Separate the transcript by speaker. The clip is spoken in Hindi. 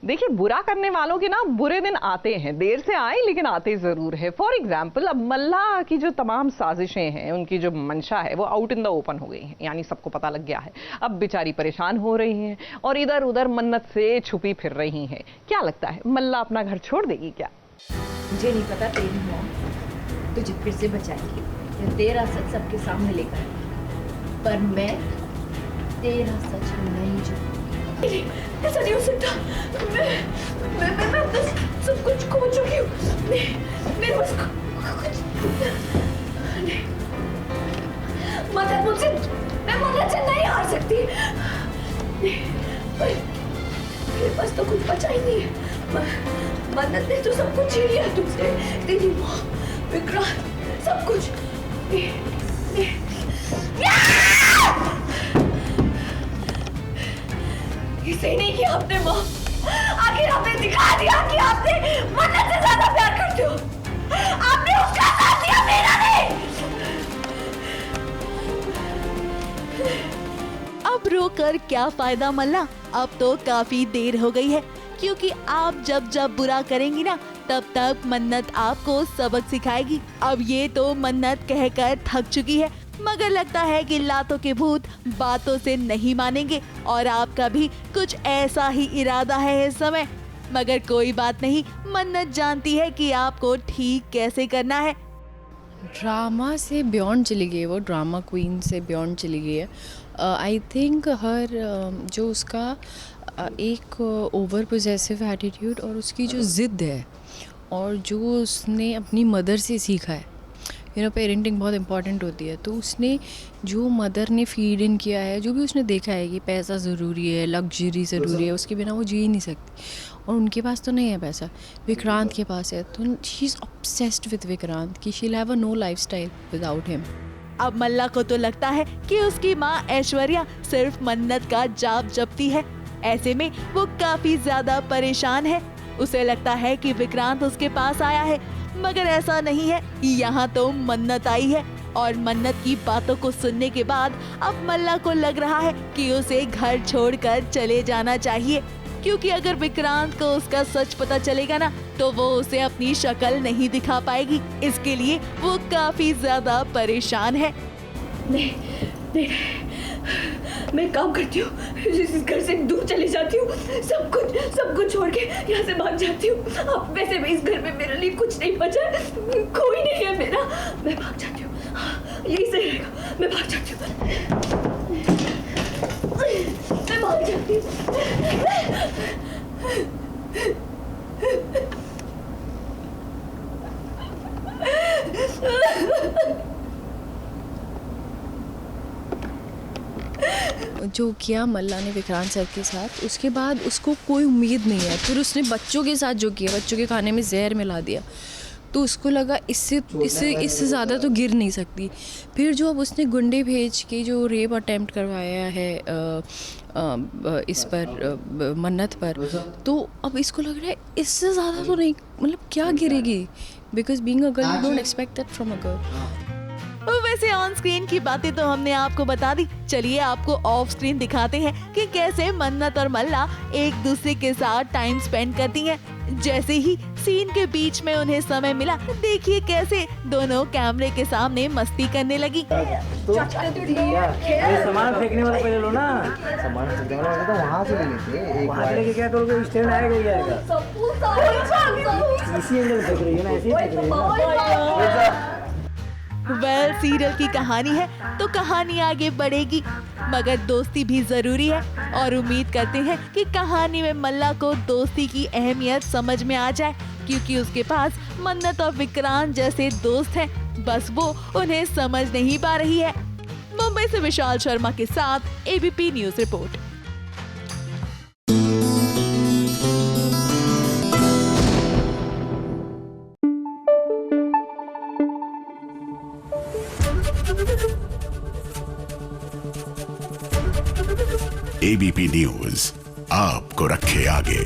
Speaker 1: देखिए, बुरा करने वालों के ना बुरे दिन आते हैं, देर से आए लेकिन आते जरूर है। फॉर एग्जाम्पल, अब मल्ला की जो तमाम साजिशें हैं, उनकी जो मंशा है वो आउट इन द ओपन हो गई है, यानी सबको पता लग गया है। अब बेचारी परेशान हो रही हैं और इधर उधर मन्नत से छुपी फिर रही हैं। क्या लगता है, मल्ला अपना घर छोड़ देगी क्या?
Speaker 2: मुझे नहीं पता तेरी मौत तुझे फिर से बचाएगी या तेरा सच सबके सामने लेकर आएगी, पर मैं तेरा सच नहीं झूठूंगी। ऐसा नहीं हो सकता। मैं अपना सब कुछ खो चुकी हूँ। मेरे पास कुछ नहीं। मदद मुझसे, मैं मदद से नहीं हार सकती। मेरे पास तो कुछ बचा ही नहीं है। मदद ने तो सब कुछ छीन लिया तुझसे, तेरी माँ, विक्रांत, सब कुछ। ये सही नहीं किया आपने माँ। आखिर आपने दिखा दिया कि आपने मन्नत से ज्यादा प्यार करते हो। आपने उसका साथ दिया, मेरा नहीं।
Speaker 3: अब रोकर क्या फायदा मल्ला, अब तो काफी देर हो गई है, क्योंकि आप जब जब बुरा करेंगी ना, तब तक मन्नत आपको सबक सिखाएगी। अब ये तो मन्नत कहकर थक चुकी है, मगर लगता है कि लातों के भूत बातों से नहीं मानेंगे और आपका भी कुछ ऐसा ही इरादा है इस समय। मगर कोई बात नहीं, मन्नत जानती है कि आपको ठीक कैसे करना है।
Speaker 4: ड्रामा से बियॉन्ड चली गई, वो ड्रामा क्वीन से बियॉन्ड चली गई है। आई थिंक हर जो उसका एक ओवर पोजेसिव एटीट्यूड और उसकी जो ज़िद है और जो उसने अपनी मदर से सीखा है, पेरेंटिंग बहुत इंपॉर्टेंट होती है, तो उसने जो मदर ने फीड इन किया है, जो भी उसने देखा है कि पैसा ज़रूरी है, लग्जरी ज़रूरी है, उसके बिना वो जी ही नहीं सकती। और उनके पास तो नहीं है पैसा, विक्रांत के पास है, तो she is obsessed with Vikrant कि she will have a no lifestyle without him.
Speaker 3: अब मल्ला को तो लगता है कि उसकी माँ ऐश्वर्या सिर्फ मन्नत का जाप जपती है। ऐसे में वो काफी ज्यादा परेशान है। उसे लगता है कि विक्रांत उसके पास आया है, मगर ऐसा नहीं है। यहाँ तो मन्नत आई है और मन्नत की बातों को सुनने के बाद अब मल्ला को लग रहा है कि उसे घर छोड़कर चले जाना चाहिए, क्योंकि अगर विक्रांत को उसका सच पता चलेगा ना, तो वो उसे अपनी शक्ल नहीं दिखा पाएगी। इसके लिए वो काफी ज्यादा परेशान है।
Speaker 2: नहीं, मैं काम करती हूँ, इस घर से दूर चली जाती हूँ, सब कुछ छोड़ के यहाँ से भाग जाती हूँ। अब वैसे भी इस घर में मेरे लिए कुछ नहीं बचा, कोई नहीं है मेरा। मैं भाग जाती हूँ, यही सही रहेगा। मैं भाग जाती हूँ, मैं भाग जाती हूँ।
Speaker 4: जो किया मल्ला ने विक्रांत सर के साथ, उसके बाद उसको कोई उम्मीद नहीं है। फिर उसने बच्चों के साथ जो किया, बच्चों के खाने में जहर मिला दिया, तो उसको लगा इससे ज़्यादा तो गिर नहीं सकती। फिर जो अब उसने गुंडे भेज के जो रेप अटेम्प्ट करवाया है इस पर, मन्नत पर, तो अब इसको लग रहा है इससे ज़्यादा तो नहीं, मतलब क्या गिरेगी, because being a girl you don't expect that from a girl.
Speaker 3: वैसे ऑन स्क्रीन की बातें तो हमने आपको बता दी, चलिए आपको ऑफ स्क्रीन दिखाते हैं कि कैसे मन्नत और मल्ला एक दूसरे के साथ टाइम स्पेंड करती हैं। जैसे ही सीन के बीच में उन्हें समय मिला, देखिए कैसे दोनों कैमरे के सामने मस्ती करने लगी।
Speaker 5: तो सामान फेंकने वाला पहले लो ना, सामान फेंकने वाला तो वहाँ से ले लेते, वहाँ से लेके क्या करोगे, स्टैंड आएगा ही आएगा। इसी एंगल फेंक रही है ना, ऐसे ही फेंक रही है ना।
Speaker 3: वेल, सीरियल की कहानी है तो कहानी आगे बढ़ेगी, मगर दोस्ती भी जरूरी है और उम्मीद करते हैं कि कहानी में मल्ला को दोस्ती की अहमियत समझ में आ जाए, क्योंकि उसके पास मन्नत और विक्रांत जैसे दोस्त हैं, बस वो उन्हें समझ नहीं पा रही है। मुंबई से विशाल शर्मा के साथ ABP news report.
Speaker 6: ABP news आपको रखे आगे।